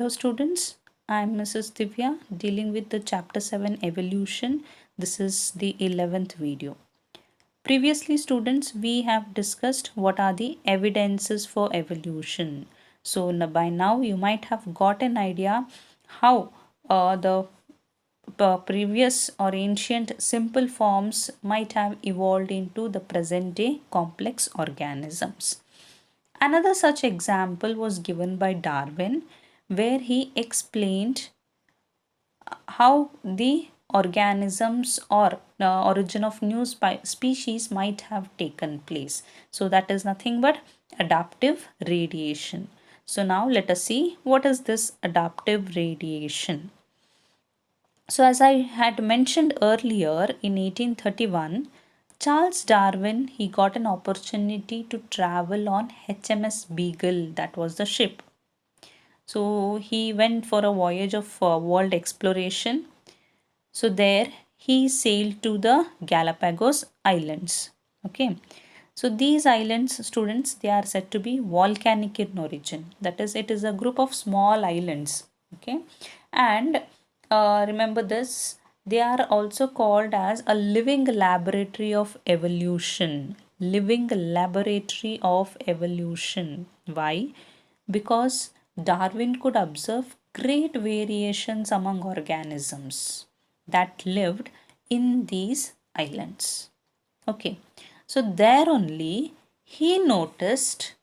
Hello students, I am Mrs. Divya dealing with the chapter 7 evolution. This is the 11th video. Previously students, we have discussed what are the evidences for evolution. So by now you might have got an idea how the previous or ancient simple forms might have evolved into the present day complex organisms. Another such example was given by Darwin, where he explained how the organisms or origin of new species might have taken place. So that is nothing but adaptive radiation. So now let us see what is this adaptive radiation. So as I had mentioned earlier, in 1831, Charles Darwin, he got an opportunity to travel on HMS Beagle, that was the ship. So he went for a voyage of world exploration. So there he sailed to the Galapagos Islands. Okay. So these islands, students, they are said to be volcanic in origin. That is, it is a group of small islands. Okay. And remember this, they are also called as a living laboratory of evolution. Living laboratory of evolution. Why? Because Darwin could observe great variations among organisms that lived in these islands. Okay, so there only he noticed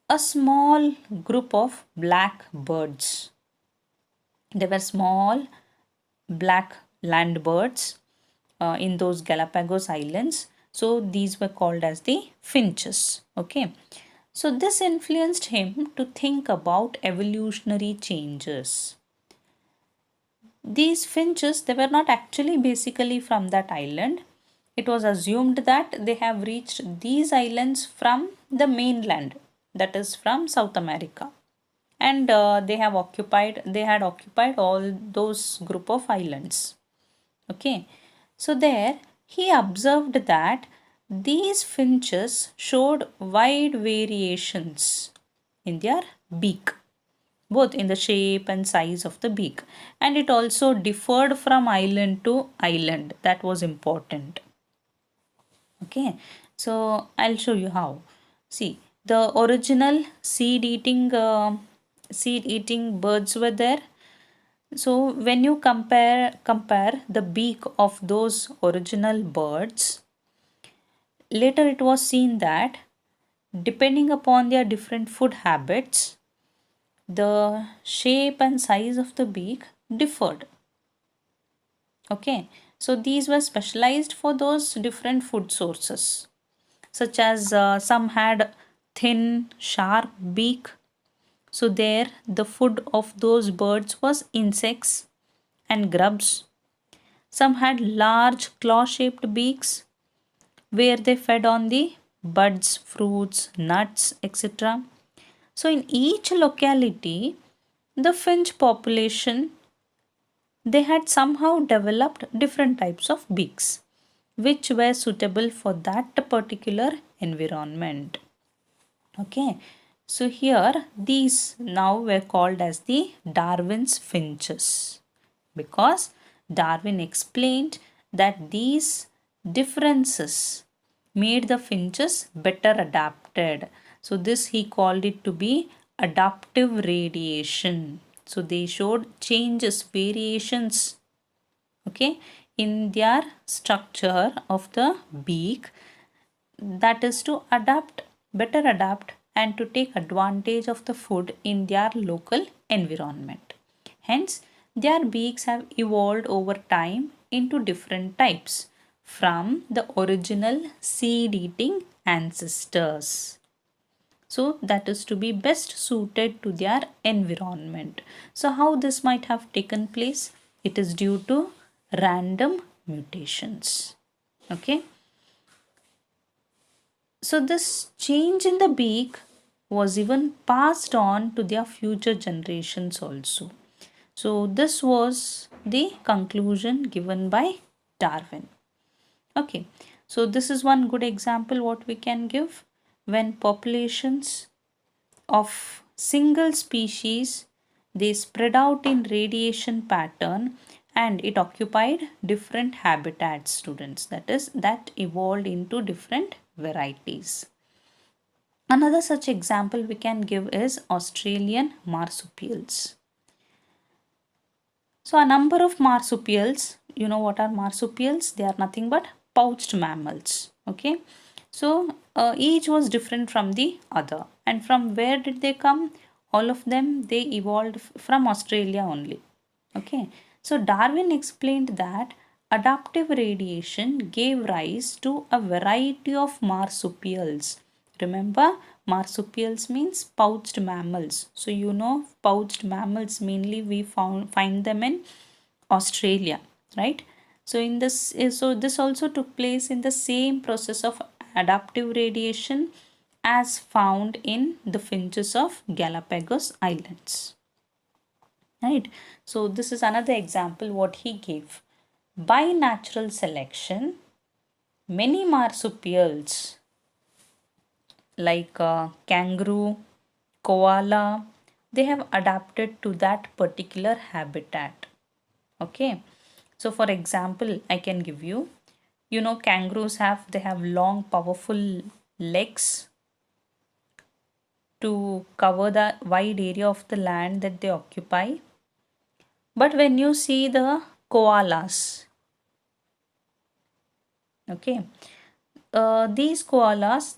a small group of black birds. They were small black land birds in those Galapagos Islands. So these were called as the finches. Okay. So this influenced him to think about evolutionary changes. These finches, they were not actually basically from that island. It was assumed that they have reached these islands from the mainland, that is from South America. And they had occupied all those group of islands. Okay. So there he observed that these finches showed wide variations in their beak, both in the shape and size of the beak, and it also differed from island to island. That was important. Okay, so I'll show you how. See, the original seed eating birds were there. So when you compare the beak of those original birds, later it was seen that depending upon their different food habits, the shape and size of the beak differed. Okay, so these were specialized for those different food sources, such as some had thin, sharp beak. So there the food of those birds was insects and grubs. Some had large claw-shaped beaks where they fed on the buds, fruits, nuts, etc. So in each locality, the finch population, they had somehow developed different types of beaks which were suitable for that particular environment. Okay, so here these now were called as the Darwin's finches because Darwin explained that these differences made the finches better adapted. So this he called it to be adaptive radiation. So they showed changes, variations, okay, in their structure of the beak, that is to better adapt and to take advantage of the food in their local environment. Hence, their beaks have evolved over time into different types from the original seed eating ancestors. So that is to be best suited to their environment. So how this might have taken place? It is due to random mutations. Okay. So this change in the beak was even passed on to their future generations also. So this was the conclusion given by Darwin. Okay, so this is one good example what we can give when populations of single species they spread out in radiation pattern and it occupied different habitats, students. That is, that evolved into different varieties. Another such example we can give is Australian marsupials. So a number of marsupials, you know what are marsupials? They are nothing but pouched mammals. Okay. So each was different from the other. And from where did they come? All of them, they evolved from Australia only. Okay. So Darwin explained that adaptive radiation gave rise to a variety of marsupials. Remember, marsupials means pouched mammals. So you know pouched mammals mainly we find them in Australia, right? So in this, so this also took place in the same process of adaptive radiation as found in the finches of Galapagos Islands. Right? So this is another example what he gave. By natural selection, many marsupials like kangaroo, koala, they have adapted to that particular habitat. Okay. So for example, I can give you, you know, kangaroos they have long, powerful legs to cover the wide area of the land that they occupy. But when you see the koalas, okay, these koalas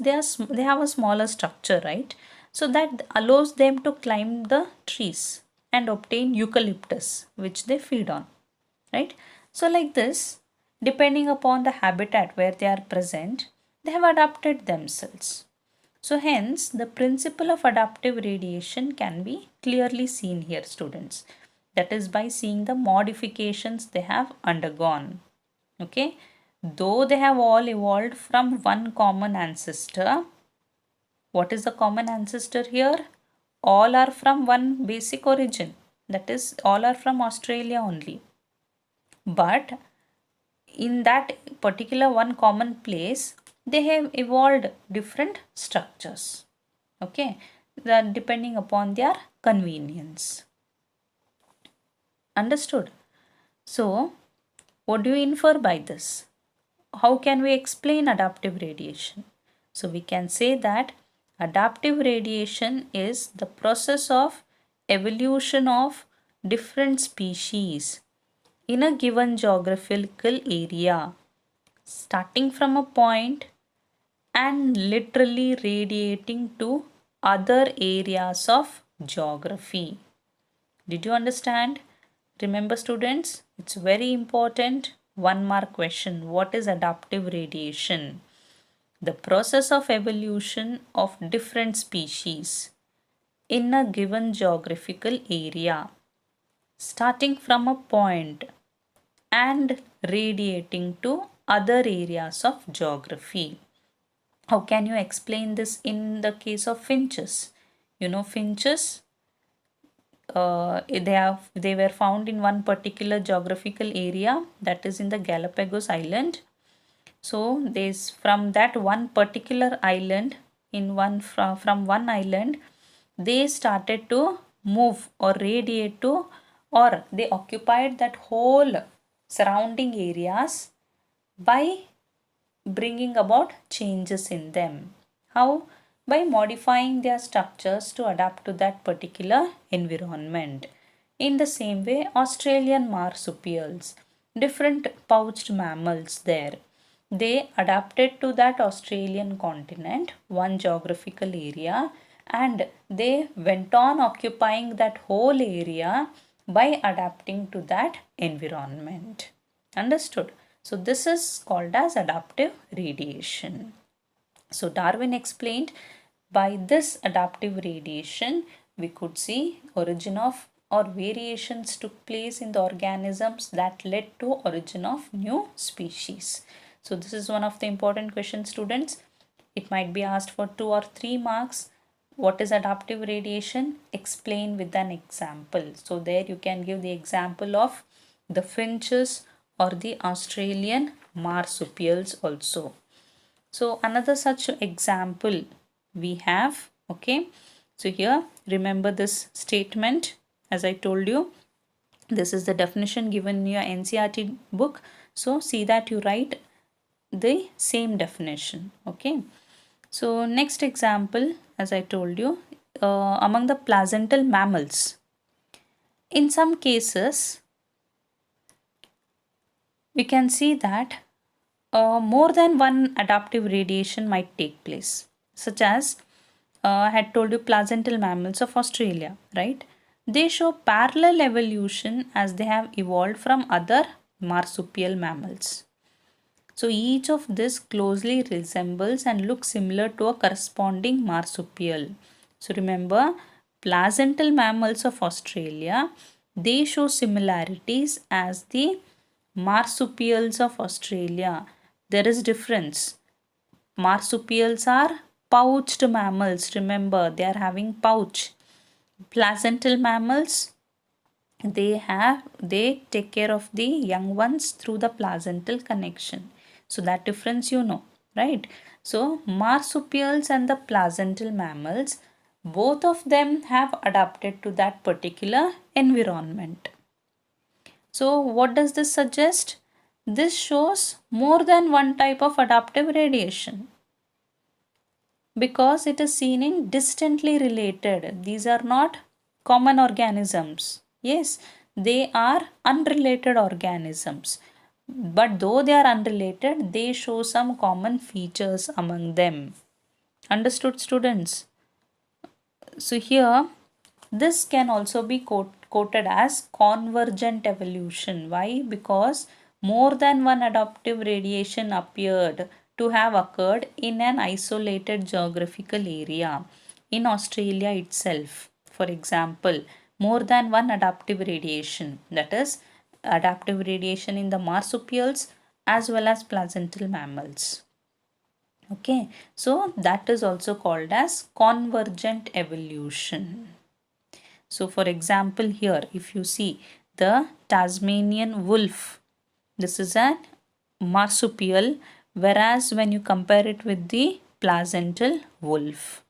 they have a smaller structure, right? So that allows them to climb the trees and obtain eucalyptus, which they feed on, right? So like this, depending upon the habitat where they are present, they have adapted themselves. So hence the principle of adaptive radiation can be clearly seen here, students. That is by seeing the modifications they have undergone. Okay, though they have all evolved from one common ancestor, what is the common ancestor here? All are from one basic origin, that is, all are from Australia only. But in that particular one common place, they have evolved different structures. Okay, that depending upon their convenience. Understood? So, what do you infer by this? How can we explain adaptive radiation? So, we can say that adaptive radiation is the process of evolution of different species in a given geographical area, starting from a point and literally radiating to other areas of geography. Did you understand? Remember, students, it's very important. One mark question. What is adaptive radiation? The process of evolution of different species in a given geographical area, starting from a point and radiating to other areas of geography. How can you explain this in the case of finches? You know, finches, they were found in one particular geographical area, that is in the Galapagos Island. So this from that one particular island, from one island, they started to move or radiate to, or they occupied that whole surrounding areas by bringing about changes in them. How? By modifying their structures to adapt to that particular environment. In the same way, Australian marsupials, different pouched mammals there, they adapted to that Australian continent, one geographical area, and they went on occupying that whole area by adapting to that environment. Understood? So this is called as adaptive radiation. So Darwin explained by this adaptive radiation we could see origin of or variations took place in the organisms that led to origin of new species. So this is one of the important questions, students. It might be asked for 2 or 3 marks. What is adaptive radiation? Explain with an example. So there you can give the example of the finches or the Australian marsupials also. So another such example we have, okay. So here remember this statement, As I told you, this is the definition given in your NCERT book. So see that you write the same definition. Okay. So next example, as I told you, among the placental mammals, in some cases we can see that more than one adaptive radiation might take place, such as I had told you placental mammals of Australia, right? They show parallel evolution as they have evolved from other marsupial mammals. So each of this closely resembles and looks similar to a corresponding marsupial. So remember, placental mammals of Australia, they show similarities as the marsupials of Australia. There is difference. Marsupials are pouched mammals. Remember, they are having pouch. Placental mammals, they take care of the young ones through the placental connection. So that difference you know, right? So marsupials and the placental mammals, both of them have adapted to that particular environment. So what does this suggest? This shows more than one type of adaptive radiation because it is seen in distantly related. These are not common organisms. Yes, they are unrelated organisms. But though they are unrelated, they show some common features among them. Understood, students? So here, this can also be quoted as convergent evolution. Why? Because more than one adaptive radiation appeared to have occurred in an isolated geographical area in Australia itself. For example, more than one adaptive radiation, that is, adaptive radiation in the marsupials as well as placental mammals. Okay, so that is also called as convergent evolution. So for example here, if you see the Tasmanian wolf, this is a marsupial, whereas when you compare it with the placental wolf.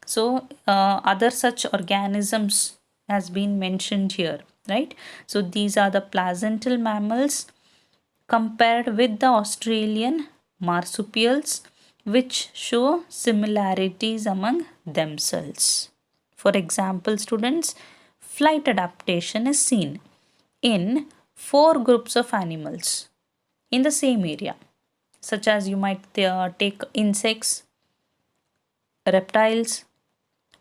So other such organisms has been mentioned here, right? So these are the placental mammals compared with the Australian marsupials, which show similarities among themselves. For example, students, flight adaptation is seen in 4 groups of animals in the same area, such as you might take insects, reptiles,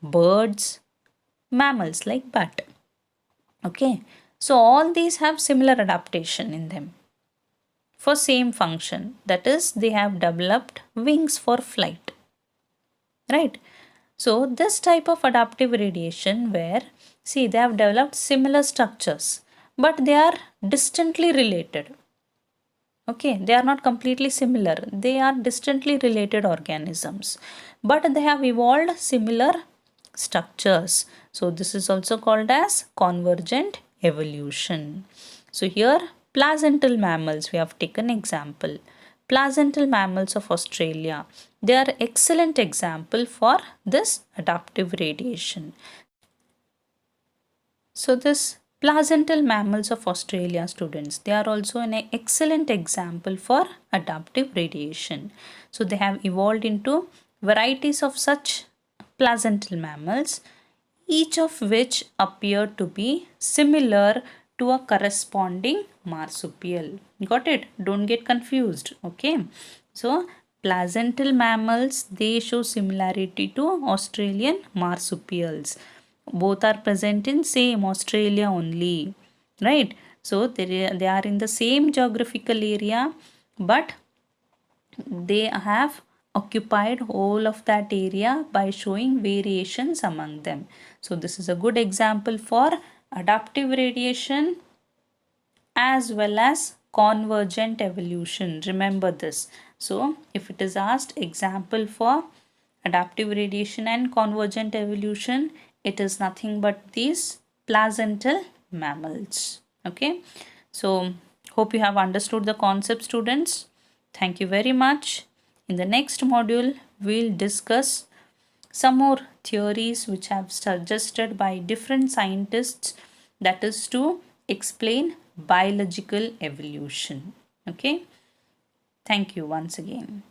birds, mammals like bat. Okay, so all these have similar adaptation in them for same function, that is, they have developed wings for flight, right? So this type of adaptive radiation where, see, they have developed similar structures but they are distantly related. Okay, they are not completely similar, they are distantly related organisms, but they have evolved similar structures. So this is also called as convergent evolution. So here placental mammals we have taken example. Placental mammals of Australia, they are excellent example for this adaptive radiation. So this placental mammals of Australia, students, they are also an excellent example for adaptive radiation. So they have evolved into varieties of such placental mammals, each of which appear to be similar to a corresponding marsupial. Got it? Don't get confused. Okay. So placental mammals, they show similarity to Australian marsupials. Both are present in same Australia only, right? So they are in the same geographical area, but they have occupied whole of that area by showing variations among them. So this is a good example for adaptive radiation as well as convergent evolution. Remember this. So if it is asked example for adaptive radiation and convergent evolution, it is nothing but these placental mammals. Okay, so hope you have understood the concept, students. Thank you very much. In the next module, we'll discuss some more theories which have suggested by different scientists that is to explain biological evolution. Okay, thank you once again.